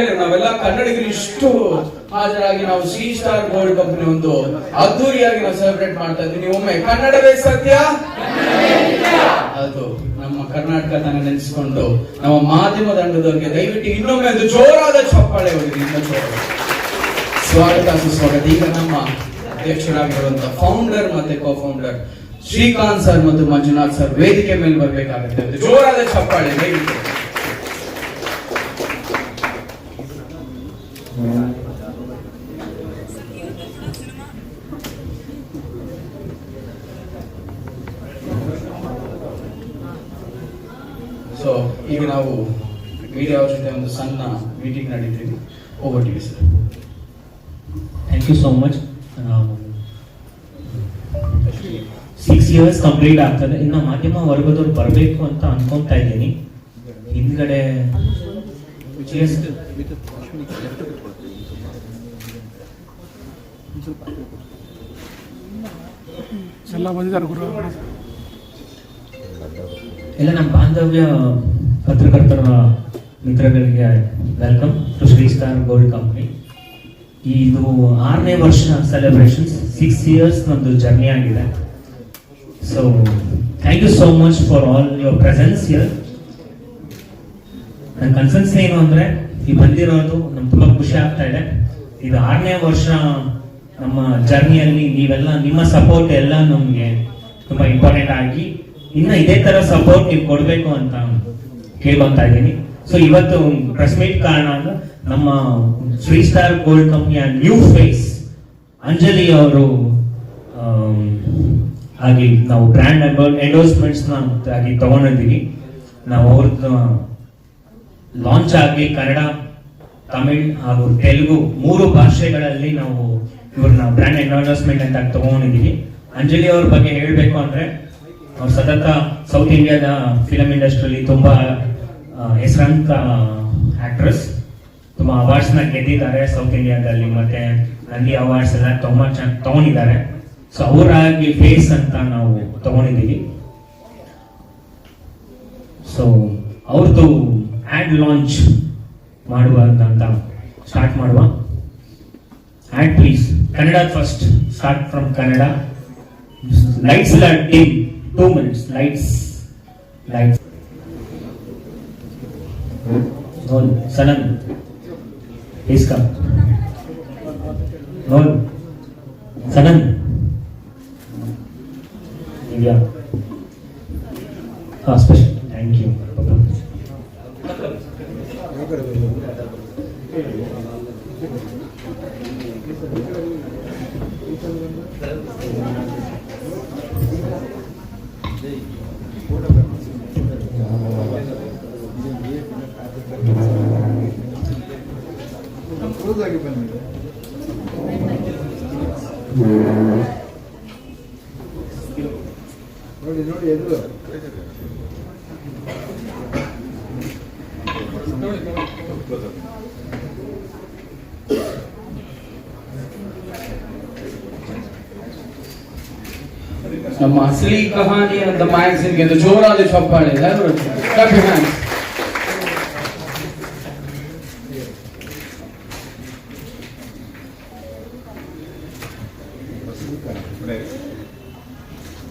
ಹೇಳಿ ನಾವೆಲ್ಲ ಕನ್ನಡಿಗರು ಇಷ್ಟು ಹಾಜರಾಗಿ ನಾವು ಶ್ರೀ ಸ್ಟಾರ್ ಗೋಲ್ಡ್ ಕಂಪನಿ ಒಂದು ಅದ್ದೂರಿಯಾಗಿ ನಾವು ಸೆಲೆಬ್ರೇಟ್ ಮಾಡ್ತಾ ಇದ್ದೀವಿ. ಒಮ್ಮೆ ಕನ್ನಡವೇ ಸತ್ಯ, ಅದು ನಮ್ಮ ಕರ್ನಾಟಕ ತನ ನೆನೆಸಿಕೊಂಡು ನಮ್ಮ ಮಾಧ್ಯಮ ತಂಡದವರಿಗೆ ದಯವಿಟ್ಟು ಇನ್ನೊಮ್ಮೆ ಒಂದು ಜೋರಾದ ಚಪ್ಪಾಳೆ ಹೊಡೆದಿ. ಸ್ವಾಗತ ಸುಸ್ವಾಗತ. ಈಗ ನಮ್ಮ ಅಧ್ಯಕ್ಷರಾಗಿರುವಂತಹ ಫೌಂಡರ್ ಮತ್ತೆ ಕೋ ಫೌಂಡರ್ ಶ್ರೀಕಾಂತ್ ಸರ್ ಮತ್ತು ಮಂಜುನಾಥ್ ಸರ್ ವೇದಿಕೆ ಮೇಲೆ ಬರಬೇಕಾಗುತ್ತೆ. ಜೋರಾದ ಚಪ್ಪಾಳೆ ದಯವಿಟ್ಟು. ಸೊ ಈಗ ನಾವು ಮೀಡಿಯಾ ಅವ್ರ ಜೊತೆ ಒಂದು ಸಣ್ಣ ಮೀಟಿಂಗ್ ನಡೀತೀವಿ. Over to you sir. Thank you so much. 6 years complete ಆಗ್ತದೆ. ಇನ್ನು ಮಾಧ್ಯಮ ವರ್ಗದವ್ರು ಬರಬೇಕು ಅಂತ ಅನ್ಕೊಂತಾ ಇದ್ದೀನಿ. ಹಿಂದ್ಗಡೆ ಎಲ್ಲ ನಮ್ಮ ಬಾಂಧವ್ಯ ಪತ್ರಕರ್ತರ ಮಿತ್ರಗಳಿಗೆ welcome to Shri star gold company. ಇದು 6ನೇ ವರ್ಷ ಸೆಲೆಬ್ರೇಷನ್ಸ್. 6 years ಒಂದು ಜರ್ನಿ ಆಗಿದೆ. So thank you so much for all your presence here. ನನ್ನ ಕನ್ಸನ್ಸ್ ಏನು ಅಂದ್ರೆ ಈ ಬಂದಿರೋದು ನಮ್ಗೆ ತುಂಬಾ ಖುಷಿ ಆಗ್ತಾ ಇದೆ. ಇದು 6ನೇ ವರ್ಷ ನಮ್ಮ ಜರ್ನಿಯಲ್ಲಿ ನೀವೆಲ್ಲ ನಿಮ್ಮ ಸಪೋರ್ಟ್ ಎಲ್ಲ ನಮ್ಗೆ ತುಂಬಾ ಇಂಪಾರ್ಟೆಂಟ್ ಆಗಿ ಇನ್ನು ಇದೇ ತರ ಸಪೋರ್ಟ್ ನೀವು ಕೊಡ್ಬೇಕು ಅಂತ ಕೇಳ್ಕೊಂತಾ ಇದ್ದೀನಿ. ಸೊ ಇವತ್ತು ಪ್ರೆಸ್ ಮೀಟ್ ಕಾರಣ ಅಂದ್ರೆ ನಮ್ಮ ಶ್ರೀ ಸ್ಟಾರ್ ಗೋಲ್ಡ್ ಕಂಪನಿಯ ನ್ಯೂ ಫೇಸ್ ಅಂಜಲಿ ಅವರು ಆಗಿ ನಾವು ಬ್ರ್ಯಾಂಡ್ ಎಂಡೋರ್ಸ್ಮೆಂಟ್ಸ್ ಆಗಿ ತಗೊಂಡಿದ್ದೀವಿ. ನಾವು ಅವ್ರದ್ದು ಲಾಂಚ್ ಆಗಿ ಕನ್ನಡ, ತಮಿಳ್ ಹಾಗೂ ತೆಲುಗು 3 ಭಾಷೆಗಳಲ್ಲಿ ನಾವು ಇವ್ರನ್ನ ಬ್ರ್ಯಾಂಡ್ ಎಂಡೋರ್ಸ್ಮೆಂಟ್ ಅಂತ ತಗೊಂಡಿದ್ದೀವಿ. ಅಂಜಲಿ ಅವ್ರ ಬಗ್ಗೆ ಹೇಳಬೇಕು ಅಂದ್ರೆ ಅವ್ರು ಸತತ ಸೌತ್ ಇಂಡಿಯಾದ ಫಿಲಂ ಇಂಡಸ್ಟ್ರಿಯಲ್ಲಿ ತುಂಬಾ ಹೆಸರಾಂತ ಆಕ್ಟ್ರೆಸ್. ತುಂಬಾ ಅವಾರ್ಡ್ಸ್ ನ ಗೆದ್ದಿದ್ದಾರೆ ಸೌತ್ ಇಂಡಿಯಾದಲ್ಲಿ, ಮತ್ತೆ ನಂದಿ ಅವಾರ್ಡ್ಸ್ ಎಲ್ಲ ತುಂಬಾ ತಗೊಂಡಿದ್ದಾರೆ. ಸೊ ಅವರಾಗಿ ಫೇಸ್ ಅಂತ ನಾವು ತಗೊಂಡಿದ್ದೀವಿ. ಸೊ ಅವ್ರದ್ದು ಆಡ್ ಲಾಂಚ್ ಮಾಡುವ ಅಂತ ಸ್ಟಾರ್ಟ್ ಮಾಡುವ. Ad please Kannada first. Start from Kannada. Lights ಎಲ್ಲ dim. 2 minutes. Lights. Noel, Sanam, please come. Noel, Sanam, Divya. Special. Thank you. ನೋಡಿ ಎದುರು ನಮ್ಮ ಅಸಲಿ ಕಹಾನಿ ಅಂತ ಮ್ಯಾಗಝಿನ್ಗೆ ಒಂದು ಜೋರಾದ ಚಪ್ಪಾಳೆ.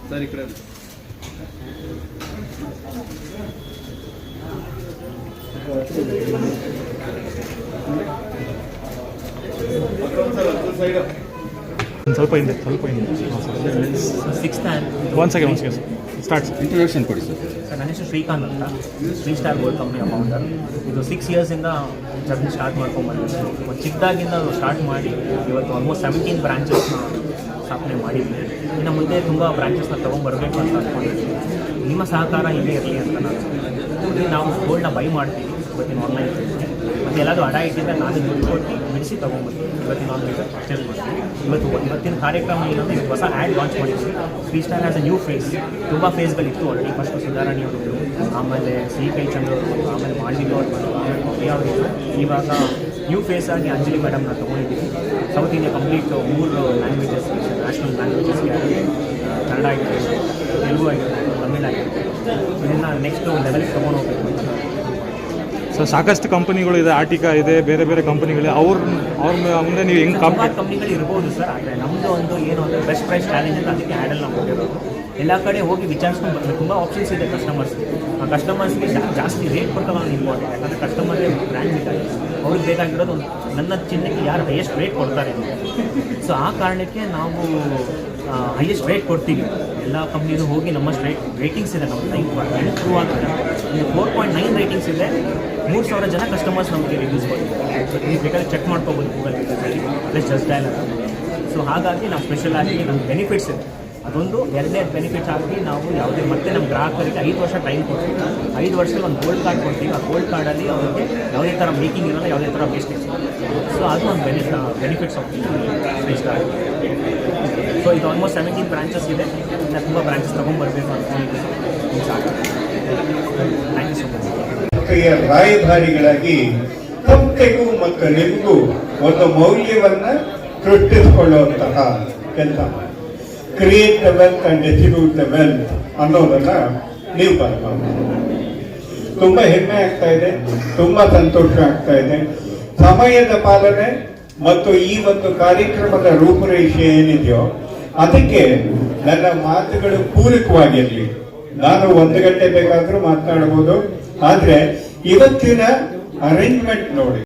ಸರ್ ಈ ಕಡೆ ಸ್ವಲ್ಪ ಹಿಂದೆ ಒನ್ ಸೆಕೆಂಡ್ ಸ್ಟಾರ್ಟ್. ಇಂಟ್ರೊಡಕ್ಷನ್ ಕೊಡಿ ಸರ್. ನನ್ನ ಹೆಸರು ಶ್ರೀಕಾಂತ್ ಅಂತ, ಶ್ರೀ ಸ್ಟಾರ್ ಗೋಲ್ಡ್ ಕಂಪ್ನಿಯ ಫೌಂಡರ್. ಇದು 6 years ಇಂದ ಜರ್ನಿ ಸ್ಟಾರ್ಟ್ ಮಾಡ್ಕೊಂಡ್ಬಂದಿದ್ದೆ. ಒಂದು ಚಿಕ್ಕದಾಗಿಂದ ಸ್ಟಾರ್ಟ್ ಮಾಡಿ ಇವತ್ತು ಆಲ್ಮೋಸ್ಟ್ 17 ಬ್ರಾಂಚಸ್ನ ಸ್ಥಾಪನೆ ಮಾಡಿದ್ವಿ. ಇನ್ನು ಮುಂದೆ ತುಂಬ ಬ್ರಾಂಚಸ್ನ ತೊಗೊಂಡ್ಬರ್ಬೇಕು ಅಂತ ಅಂದ್ಕೊಂಡಿದ್ದೀವಿ. ನಿಮ್ಮ ಸಹಕಾರ ಹೀಗೆ ಇರಲಿ ಅಂತ ನಾವು ಗೋಲ್ಡ್ನ ಬೈ ಮಾಡ್ತೀವಿ ಇವತ್ತಿನ ಆನ್ಲೈನ್ ಮತ್ತು ಎಲ್ಲಾದರೂ ಅಡ ಇಟ್ಟಿದ್ದರೆ ನಾನು ದುಡ್ಡು ಕೊಟ್ಟು ಬಿಡಿಸಿ ತೊಗೊಂಡ್ಬರ್ತೀವಿ. ಇವತ್ತಿನ ಆನ್ಲೈನ್ ಪರ್ಚೇಸ್ ಮಾಡ್ತೀವಿ. ಇವತ್ತಿನ ಕಾರ್ಯಕ್ರಮ ಏನಂದರೆ ಇವತ್ತು ಹೊಸ ಆ್ಯಡ್ ಲಾಂಚ್ ಮಾಡಿದ್ವಿ. Shri star has a new face. ತುಂಬ ಫೇಸ್ಗಳಿತ್ತು ಆಲ್ರೆಡಿ. ಫಸ್ಟು ಸಿದ್ದಾರಾಣಿ ಅವರು, ಆಮೇಲೆ CK ಚಂದ್ರ ಅವರು, ಆಮೇಲೆ ಮಾಳ್ವಿಲ್ ಅವರು, ಆಮೇಲೆ ಪ್ರಿಯಾ ಅವರಿದ್ರು. ಇವಾಗ ನ್ಯೂ ಫೇಸ್ ಆಗಿ ಅಂಜಲಿ ಮೇಡಮ್ನ ತೊಗೊಂಡಿದ್ದೀವಿ. South India complete 3 languages, national ಲ್ಯಾಂಗ್ವೇಜಸ್ಗೆ ಕನ್ನಡ ಆಗಿರ್ಬೋದು, ತೆಲುಗು ಆಗಿರ್ಬೋದು, ತಮಿಳ್ ಆಗಿರ್ಬೋದು. ಇದನ್ನು ನೆಕ್ಸ್ಟ್ ಲೆವೆಲ್ಗೆ ತೊಗೊಂಡು ಹೋಗ್ಬೇಕು ಅಂತ. ಸೊ ಸಾಕಷ್ಟು ಕಂಪನಿಗಳು ಇದೆ, ಆರ್ಟಿಕಾ ಇದೆ, ಬೇರೆ ಬೇರೆ ಕಂಪನಿಗಳಿದೆ. ಅವ್ರ ಮುಂದೆ ನೀವು ಹೆಂಗೆ ತುಂಬ ಕಂಪ್ನಿಗಳು ಇರ್ಬೋದು ಸರ್, ಆದರೆ ನಮ್ಮದು ಒಂದು ಏನು ಅಂದರೆ ಬೆಸ್ಟ್ ಪ್ರೈಸ್ ಚಾಲೆಂಜ್ ಅಂತ ಅದಕ್ಕೆ ಹ್ಯಾಂಡಲ್ ನಾವು ಕೊಟ್ಟಿರೋದು. ಎಲ್ಲ ಕಡೆ ಹೋಗಿ ವಿಚಾರಿಸ್ಕೊಂಡು ಬರ್ತೀವಿ. ತುಂಬ ಆಪ್ಷನ್ಸ್ ಇದೆ ಕಸ್ಟಮರ್ಸ್ಗೆ. ಆ ಕಸ್ಟಮರ್ಸ್ಗೆ ಜಾಸ್ತಿ ರೇಟ್ ಕೊಡ್ತಾರೆ ನಾವು ಇಂಪಾರ್ಟೆಂಟ್. ಯಾಕಂದರೆ ಕಸ್ಟಮರ್ಗೆ ಬ್ರ್ಯಾಂಡ್ ಬೇಕಾಗಿದೆ, ಅವ್ರಿಗೆ ಬೇಕಾಗಿರೋದು ಒಂದು ನನ್ನ ಚಿನ್ನಕ್ಕೆ ಯಾರು ಹೈಯೆಸ್ಟ್ ರೇಟ್ ಕೊಡ್ತಾರೆ. ಸೊ ಆ ಕಾರಣಕ್ಕೆ ನಾವು ಹೈಯೆಸ್ಟ್ ರೇಟ್ ಕೊಡ್ತೀವಿ. ಎಲ್ಲ ಕಂಪ್ನಿದು ಹೋಗಿ ನಮ್ಮ ರೇಟಿಂಗ್ಸ್ ಇದೆ ನಮ್ಮದು 9 ಪ್ರೂವ್ ಆಗುತ್ತೆ. 4.9 ರೇಟಿಂಗ್ಸ್ ಇದೆ. 3,000 ಜನ ಕಸ್ಟಮರ್ಸ್ ನಮಗೆ ರಿವ್ಯೂಸ್ ಕೊಡ್ತೀವಿ. ಸೊ ನೀವು ಬೇಕಾದ್ರೆ ಚೆಕ್ ಮಾಡ್ಕೋಬೋದು ಗೂಗಲ್ ಪ್ಲಸ್ ಜಸ್ಟ್ ಡಯಲ್ ಅಂತ. ಸೊ ಹಾಗಾಗಿ ನಾವು ಸ್ಪೆಷಲ್ ಆಗಿ ನಮ್ಗೆ ಬೆನಿಫಿಟ್ಸ್ ಇದೆ. ಅದೊಂದು ಎರಡನೇ ಬೆನಿಫಿಟ್ಸ್ ಆಗಿ ನಾವು ಯಾವುದೇ ಮತ್ತೆ ನಮ್ಮ ಗ್ರಾಹಕರಿಗೆ 5 ವರ್ಷ ಟೈಮ್ ಕೊಡ್ತೀವಿ. 5 ವರ್ಷದಲ್ಲಿ ಒಂದು ಗೋಲ್ಡ್ ಕಾರ್ಡ್ ಕೊಡ್ತೀವಿ. ಆ ಗೋಲ್ಡ್ ಕಾರ್ಡಲ್ಲಿ ಅವರಿಗೆ ಯಾವುದೇ ಥರ ಮೇಕಿಂಗ್ ಇರೋಲ್ಲ, ಯಾವುದೇ ಥರ ವೇಸ್ಟೇಜ್. ಸೊ ಅದು ಒಂದು benefits of special card. So ಇದು ಆಲ್ಮೋಸ್ಟ್ 17 ಬ್ರಾಂಚಸ್ ಇದೆ. ಇನ್ನು ತುಂಬ ಬ್ರಾಂಚಸ್ ತೊಗೊಂಡ್ಬರ್ಬೇಕು ಅಂತ ಥ್ಯಾಂಕ್ ಯು ಸೊ ಮಚ್. ರಾಯಭಾರಿಗಳಾಗಿ ಸಂಸ್ಥೆಗೂ ಮತ್ತು ನಿಮಗೂ ಒಂದು ಮೌಲ್ಯವನ್ನ ಸೃಷ್ಟಿಸಿಕೊಳ್ಳುವಂತಹ ಕೆಲಸ, create the wealth and distribute the wealth ಅನ್ನೋದನ್ನ ನೀವು ಬರ್ಬೋದು. ತುಂಬಾ ಹೆಮ್ಮೆ ಆಗ್ತಾ ಇದೆ, ತುಂಬಾ ಸಂತೋಷ ಆಗ್ತಾ ಇದೆ. ಸಮಯದ ಪಾಲನೆ ಮತ್ತು ಈ ಒಂದು ಕಾರ್ಯಕ್ರಮದ ರೂಪುರೇಷೆ ಏನಿದೆಯೋ ಅದಕ್ಕೆ ನನ್ನ ಮಾತುಗಳು ಪೂರಕವಾಗಿರಲಿ. ನಾನು 1 ಗಂಟೆ ಬೇಕಾದ್ರೂ ಮಾತನಾಡಬಹುದು, ಆದ್ರೆ ಇವತ್ತಿನ ಅರೇಂಜ್ಮೆಂಟ್ ನೋಡಿ.